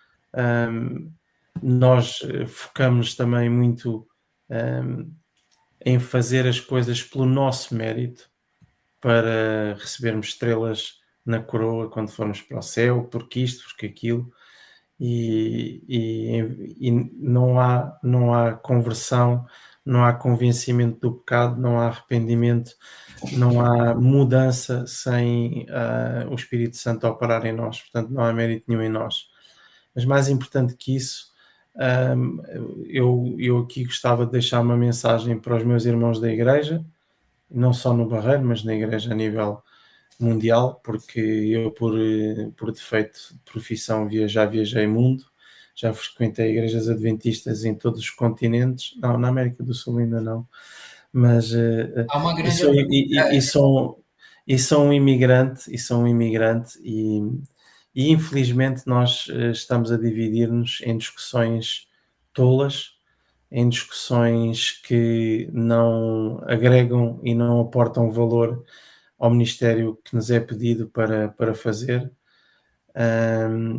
[SPEAKER 2] nós focamos também muito em fazer as coisas pelo nosso mérito, para recebermos estrelas na coroa quando formos para o céu, porque isto, porque aquilo, e não há conversão, não há convencimento do pecado, não há arrependimento, não há mudança sem o Espírito Santo operar em nós. Portanto, não há mérito nenhum em nós. Mas mais importante que isso, eu aqui gostava de deixar uma mensagem para os meus irmãos da igreja, não só no Barreiro, mas na igreja a nível mundial, porque eu por defeito de profissão já viajei mundo, já frequentei igrejas adventistas em todos os continentes, não, na América do Sul ainda não, mas
[SPEAKER 1] Há uma
[SPEAKER 2] e
[SPEAKER 1] grande
[SPEAKER 2] sou, e, e
[SPEAKER 1] oportunidade.
[SPEAKER 2] sou, e sou um imigrante, e infelizmente nós estamos a dividir-nos em discussões tolas, em discussões que não agregam e não aportam valor ao ministério que nos é pedido para fazer.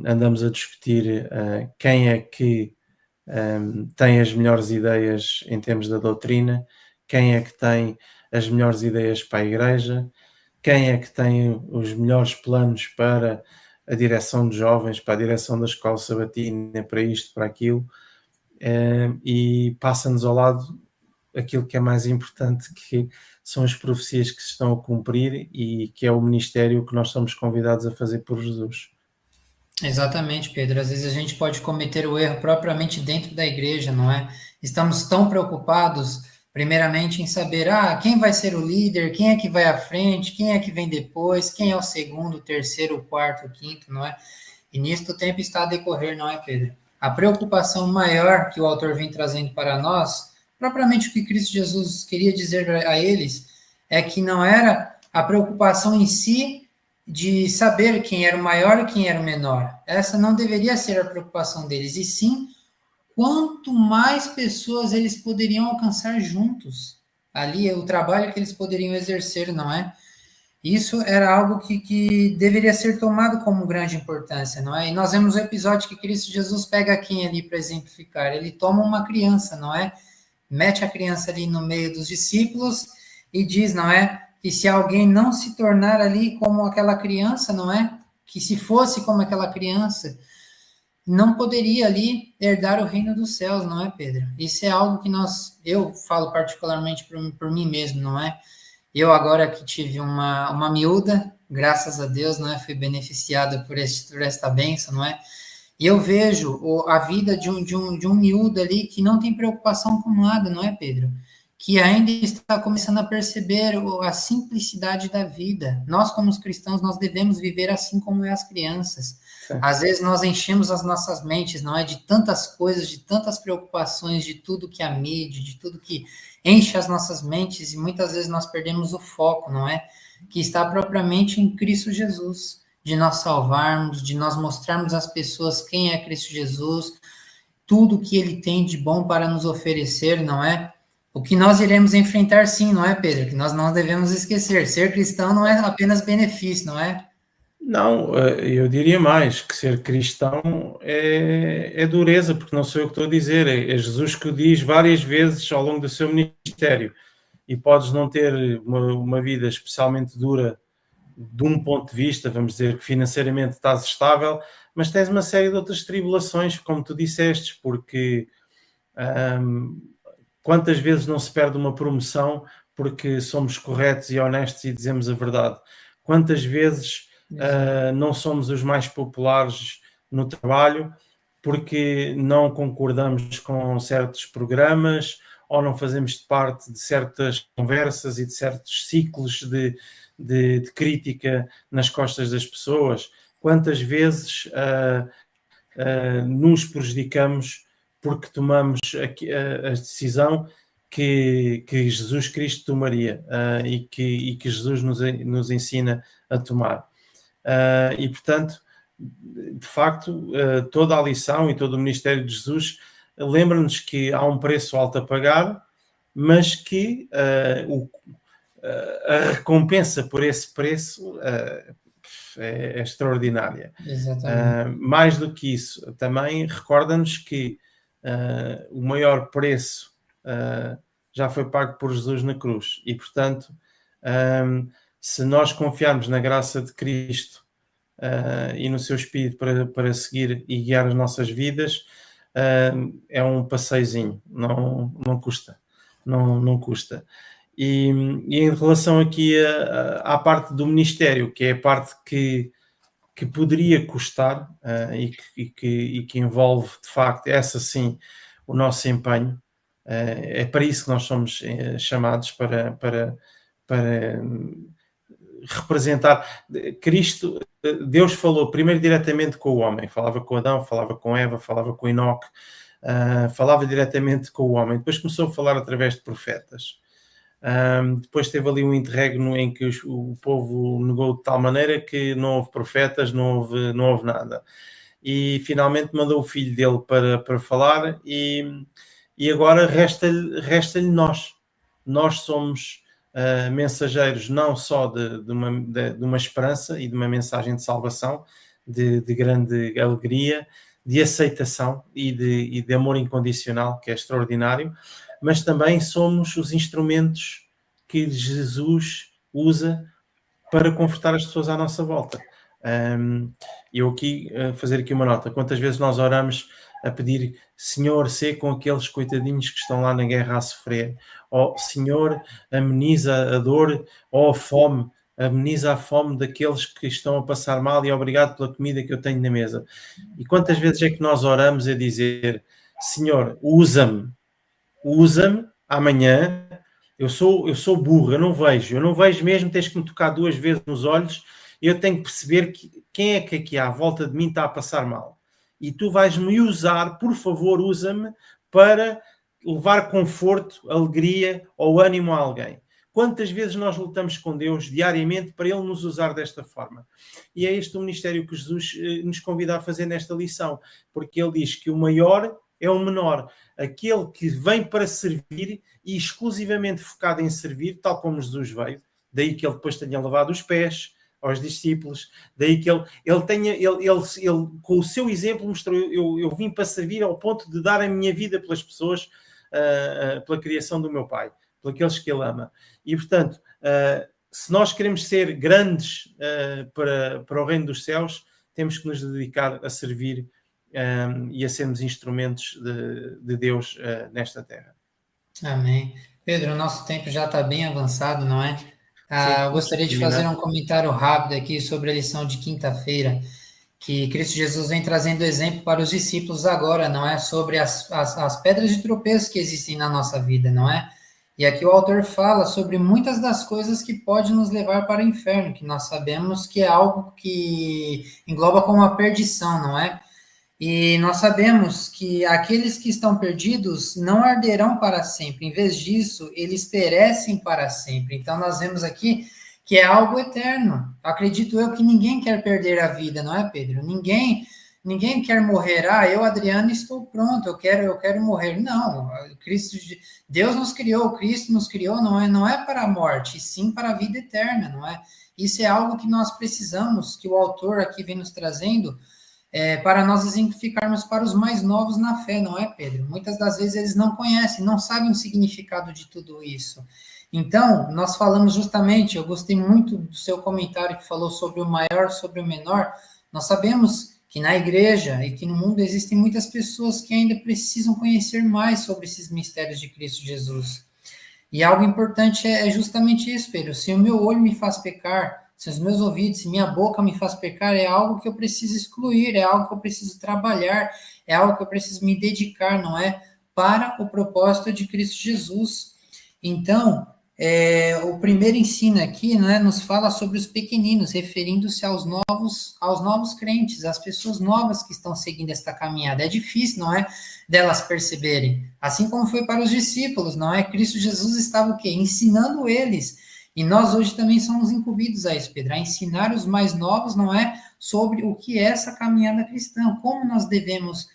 [SPEAKER 2] Andamos a discutir quem é que tem as melhores ideias em termos da doutrina, quem é que tem as melhores ideias para a igreja, quem é que tem os melhores planos para a direção de jovens, para a direção da escola sabatina, para isto, para aquilo, e passa-nos ao lado aquilo que é mais importante, que são as profecias que se estão a cumprir e que é o ministério que nós somos convidados a fazer por Jesus.
[SPEAKER 1] Exatamente, Pedro. Às vezes a gente pode cometer o erro propriamente dentro da igreja, não é? Estamos tão preocupados, primeiramente, em saber, quem vai ser o líder, quem é que vai à frente, quem é que vem depois, quem é o segundo, o terceiro, o quarto, o quinto, não é? E nisto o tempo está a decorrer, não é, Pedro? A preocupação maior que o autor vem trazendo para nós, propriamente o que Cristo Jesus queria dizer a eles, é que não era a preocupação em si de saber quem era o maior e quem era o menor. Essa não deveria ser a preocupação deles, e sim quanto mais pessoas eles poderiam alcançar juntos. Ali é o trabalho que eles poderiam exercer, não é? Isso era algo que deveria ser tomado como grande importância, não é? E nós vemos o episódio que Cristo Jesus pega quem ali para exemplificar. Ele toma uma criança, não é? Mete a criança ali no meio dos discípulos e diz, não é? Que se alguém não se tornar ali como aquela criança, não é? Que se fosse como aquela criança, não poderia ali herdar o reino dos céus, não é, Pedro? Isso é algo que eu falo particularmente por mim mesmo, não é? Eu agora que tive uma miúda, graças a Deus, não é? Fui beneficiado por esta bênção, não é? E eu vejo a vida de um miúdo ali que não tem preocupação com nada, não é, Pedro? Que ainda está começando a perceber a simplicidade da vida. Nós, como os cristãos, nós devemos viver assim como é as crianças.
[SPEAKER 2] Sim.
[SPEAKER 1] Às vezes nós enchemos as nossas mentes, não é, de tantas coisas, de tantas preocupações, de tudo que a mídia, de tudo que enche as nossas mentes, e muitas vezes nós perdemos o foco, não é? Que está propriamente em Cristo Jesus, de nós salvarmos, de nós mostrarmos às pessoas quem é Cristo Jesus, tudo que ele tem de bom para nos oferecer, não é? O que nós iremos enfrentar, sim, não é, Pedro? Que nós não devemos esquecer. Ser cristão não é apenas benefício, não é?
[SPEAKER 2] Não, eu diria mais, que ser cristão é dureza, porque não sou eu que estou a dizer, é Jesus que o diz várias vezes ao longo do seu ministério. E podes não ter uma vida especialmente dura de um ponto de vista, vamos dizer que financeiramente estás estável, mas tens uma série de outras tribulações, como tu disseste, porque quantas vezes não se perde uma promoção porque somos corretos e honestos e dizemos a verdade? Quantas vezes não somos os mais populares no trabalho porque não concordamos com certos programas ou não fazemos parte de certas conversas e de certos ciclos de crítica nas costas das pessoas? Quantas vezes nos prejudicamos porque tomamos a decisão que Jesus Cristo tomaria e que Jesus nos ensina a tomar. E, portanto, de facto, toda a lição e todo o ministério de Jesus lembra-nos que há um preço alto a pagar, mas que a recompensa por esse preço é extraordinária. Mais do que isso, também recorda-nos que o maior preço já foi pago por Jesus na cruz e, portanto, se nós confiarmos na graça de Cristo e no seu Espírito para seguir e guiar as nossas vidas, é um passeiozinho, não custa. não custa. E em relação aqui à parte do ministério, que é a parte que poderia custar e que envolve, de facto, essa sim, o nosso empenho. É para isso que nós somos chamados para representar Cristo. Deus falou primeiro diretamente com o homem, falava com Adão, falava com Eva, falava com Enoque, falava diretamente com o homem, depois começou a falar através de profetas. Depois teve ali um interregno em que o povo negou de tal maneira que não houve profetas, não houve nada. E finalmente mandou o filho dele para falar e agora resta-lhe nós. Nós somos mensageiros não só de uma esperança e de uma mensagem de salvação, de grande alegria, de aceitação e de amor incondicional, que é extraordinário, mas também somos os instrumentos que Jesus usa para confortar as pessoas à nossa volta. Eu aqui, fazer aqui uma nota, quantas vezes nós oramos a pedir, Senhor, sê com aqueles coitadinhos que estão lá na guerra a sofrer, ou Senhor, ameniza a dor ou a fome, ameniza a fome daqueles que estão a passar mal e obrigado pela comida que eu tenho na mesa. E quantas vezes é que nós oramos a dizer, Senhor, usa-me amanhã, eu sou burro, eu não vejo mesmo, tens que me tocar 2 vezes nos olhos, eu tenho que perceber quem é que aqui à volta de mim está a passar mal. E tu vais-me usar, por favor, usa-me para levar conforto, alegria ou ânimo a alguém. Quantas vezes nós lutamos com Deus diariamente para Ele nos usar desta forma? E é este o ministério que Jesus nos convida a fazer nesta lição, porque Ele diz que o maior é o menor, aquele que vem para servir e exclusivamente focado em servir, tal como Jesus veio, daí que ele depois tenha lavado os pés aos discípulos, daí que ele com o seu exemplo mostrou, eu vim para servir ao ponto de dar a minha vida pelas pessoas, pela criação do meu Pai, por aqueles que Ele ama. E, portanto, se nós queremos ser grandes para o reino dos céus, temos que nos dedicar a servir e a sermos instrumentos de Deus nesta terra.
[SPEAKER 1] Amém. Pedro, o nosso tempo já está bem avançado, não é?
[SPEAKER 2] Sim,
[SPEAKER 1] Eu gostaria de fazer um comentário rápido aqui sobre a lição de quinta-feira, que Cristo Jesus vem trazendo exemplo para os discípulos agora, não é? Sobre as pedras de tropeço que existem na nossa vida, não é? E aqui o autor fala sobre muitas das coisas que podem nos levar para o inferno, que nós sabemos que é algo que engloba como a perdição, não é? E nós sabemos que aqueles que estão perdidos não arderão para sempre. Em vez disso, eles perecem para sempre. Então, nós vemos aqui que é algo eterno. Acredito eu que ninguém quer perder a vida, não é, Pedro? Ninguém quer morrer. Eu, Adriano, estou pronto. Eu quero morrer. Não. Deus nos criou, Cristo nos criou. Não é para a morte, sim para a vida eterna, não é? Isso é algo que nós precisamos, que o autor aqui vem nos trazendo. Para nós exemplificarmos para os mais novos na fé, não é, Pedro? Muitas das vezes eles não conhecem, não sabem o significado de tudo isso. Então, nós falamos justamente, eu gostei muito do seu comentário que falou sobre o maior, sobre o menor. Nós sabemos que na igreja e que no mundo existem muitas pessoas que ainda precisam conhecer mais sobre esses mistérios de Cristo Jesus. E algo importante é justamente isso, Pedro. Se o meu olho me faz pecar, se os meus ouvidos, se minha boca me faz pecar, é algo que eu preciso excluir, é algo que eu preciso trabalhar, é algo que eu preciso me dedicar, não é? Para o propósito de Cristo Jesus. Então, o primeiro ensino aqui, né, nos fala sobre os pequeninos, referindo-se aos novos crentes, às pessoas novas que estão seguindo esta caminhada. É difícil, não é, delas perceberem. Assim como foi para os discípulos, não é? Cristo Jesus estava o quê? Ensinando eles. E nós hoje também somos incumbidos a isso, Pedro, a ensinar os mais novos, não é? Sobre o que é essa caminhada cristã, como nós devemos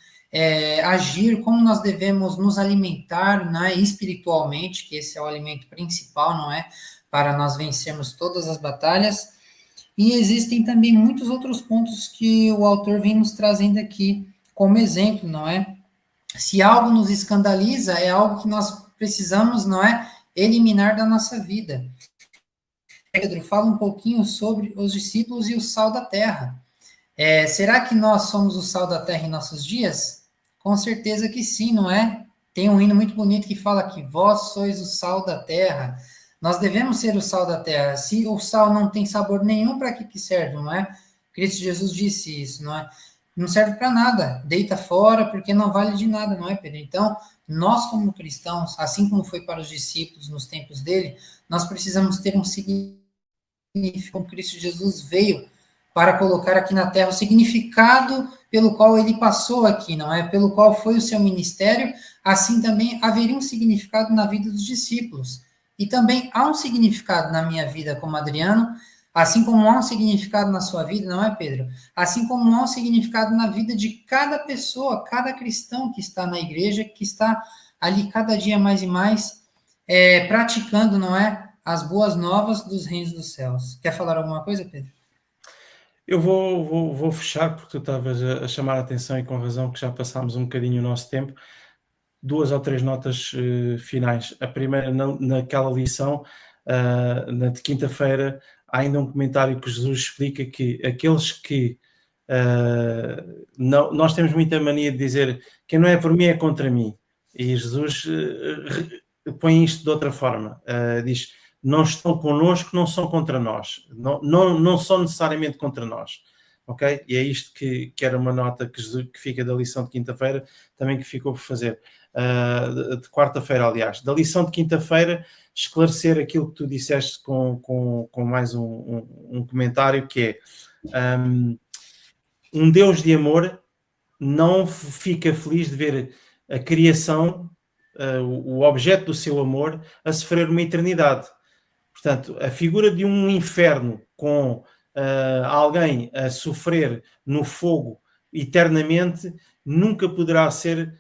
[SPEAKER 1] agir, como nós devemos nos alimentar, né, espiritualmente, que esse é o alimento principal, não é? Para nós vencermos todas as batalhas. E existem também muitos outros pontos que o autor vem nos trazendo aqui como exemplo, não é? Se algo nos escandaliza, é algo que nós precisamos, não é? Eliminar da nossa vida. Pedro, fala um pouquinho sobre os discípulos e o sal da terra. Será que nós somos o sal da terra em nossos dias? Com certeza que sim, não é? Tem um hino muito bonito que fala que vós sois o sal da terra. Nós devemos ser o sal da terra. Se o sal não tem sabor nenhum, para que serve, não é? Cristo Jesus disse isso, não é? Não serve para nada. Deita fora porque não vale de nada, não é, Pedro? Então, nós como cristãos, assim como foi para os discípulos nos tempos dele, nós precisamos ter um significado. Como Cristo Jesus veio para colocar aqui na terra o significado pelo qual ele passou aqui, não é? Pelo qual foi o seu ministério, assim também haveria um significado na vida dos discípulos. E também há um significado na minha vida como Adriano, assim como há um significado na sua vida, não é, Pedro? Assim como há um significado na vida de cada pessoa, cada cristão que está na igreja, que está ali cada dia mais e mais praticando, não é? As boas novas dos reinos dos céus. Quer falar alguma coisa, Pedro?
[SPEAKER 2] Eu vou fechar, porque tu estavas a chamar a atenção, e com razão, que já passámos um bocadinho o nosso tempo. 2 ou 3 notas finais. A primeira, naquela lição, na de quinta-feira, há ainda um comentário que Jesus explica que aqueles que... nós temos muita mania de dizer quem não é por mim é contra mim. E Jesus põe isto de outra forma. Diz, não estão connosco, não são contra nós. Não são necessariamente contra nós. Ok? E é isto que era uma nota que fica da lição de quinta-feira, também que ficou por fazer. De quarta-feira, aliás. Da lição de quinta-feira, esclarecer aquilo que tu disseste com mais um comentário, que é um Deus de amor não fica feliz de ver a criação, o objeto do seu amor, a sofrer uma eternidade. Portanto, a figura de um inferno com alguém a sofrer no fogo eternamente nunca poderá ser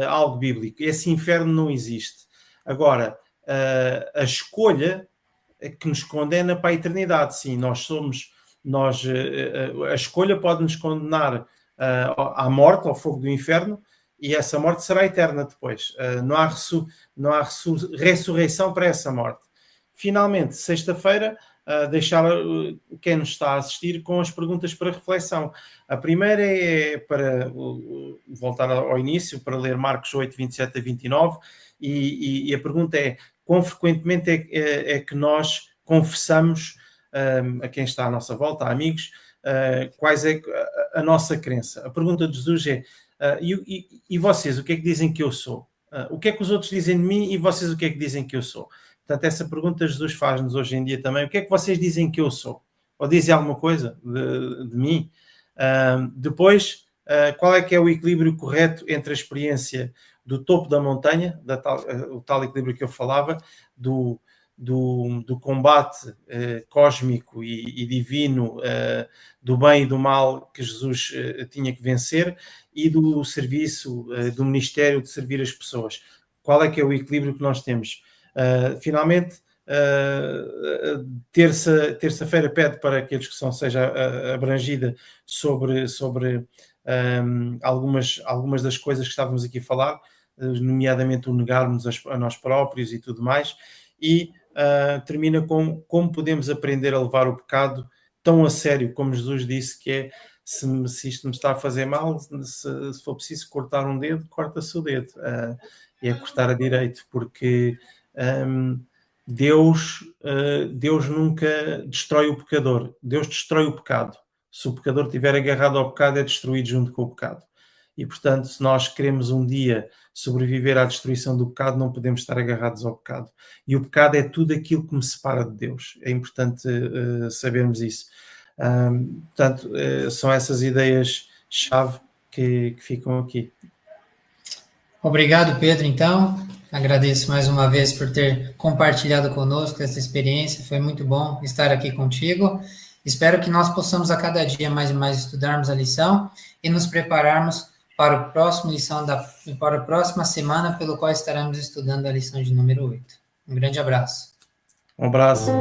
[SPEAKER 2] algo bíblico. Esse inferno não existe. Agora, a escolha que nos condena para a eternidade, sim, a escolha pode nos condenar à morte, ao fogo do inferno, e essa morte será eterna depois. Não há ressurreição para essa morte. Finalmente, sexta-feira, deixar quem nos está a assistir com as perguntas para reflexão. A primeira é para voltar ao início, para ler Marcos 8, 27 a 29, e a pergunta é: quão frequentemente é que nós confessamos a quem está à nossa volta, a amigos, quais é a nossa crença? A pergunta de Jesus é: e vocês, o que é que dizem que eu sou? O que é que os outros dizem de mim e vocês o que é que dizem que eu sou? Portanto, essa pergunta Jesus faz-nos hoje em dia também. O que é que vocês dizem que eu sou? Ou dizem alguma coisa de mim? Depois, qual é que é o equilíbrio correto entre a experiência do topo da montanha, o tal equilíbrio que eu falava, do combate cósmico e divino, do bem e do mal que Jesus tinha que vencer, e do serviço, do ministério de servir as pessoas? Qual é que é o equilíbrio que nós temos? Finalmente, terça-feira pede para que a discussão seja abrangida sobre algumas das coisas que estávamos aqui a falar, nomeadamente o negarmos a nós próprios e tudo mais, e termina com como podemos aprender a levar o pecado tão a sério, como Jesus disse, que é: se isto me está a fazer mal, se for preciso cortar um dedo, corta-se o dedo, e é cortar a direito, porque Deus nunca destrói o pecador, Deus destrói o pecado. Se o pecador estiver agarrado ao pecado, é destruído junto com o pecado. E, portanto, se nós queremos um dia sobreviver à destruição do pecado, não podemos estar agarrados ao pecado. E o pecado é tudo aquilo que me separa de Deus. É importante sabermos isso. Portanto, são essas ideias-chave que ficam aqui.
[SPEAKER 1] Obrigado, Pedro, então. Agradeço mais uma vez por ter compartilhado conosco essa experiência. Foi muito bom estar aqui contigo. Espero que nós possamos a cada dia mais e mais estudarmos a lição e nos prepararmos para a próxima semana, pelo qual estaremos estudando a lição de número 8. Um grande abraço.
[SPEAKER 2] Um abraço.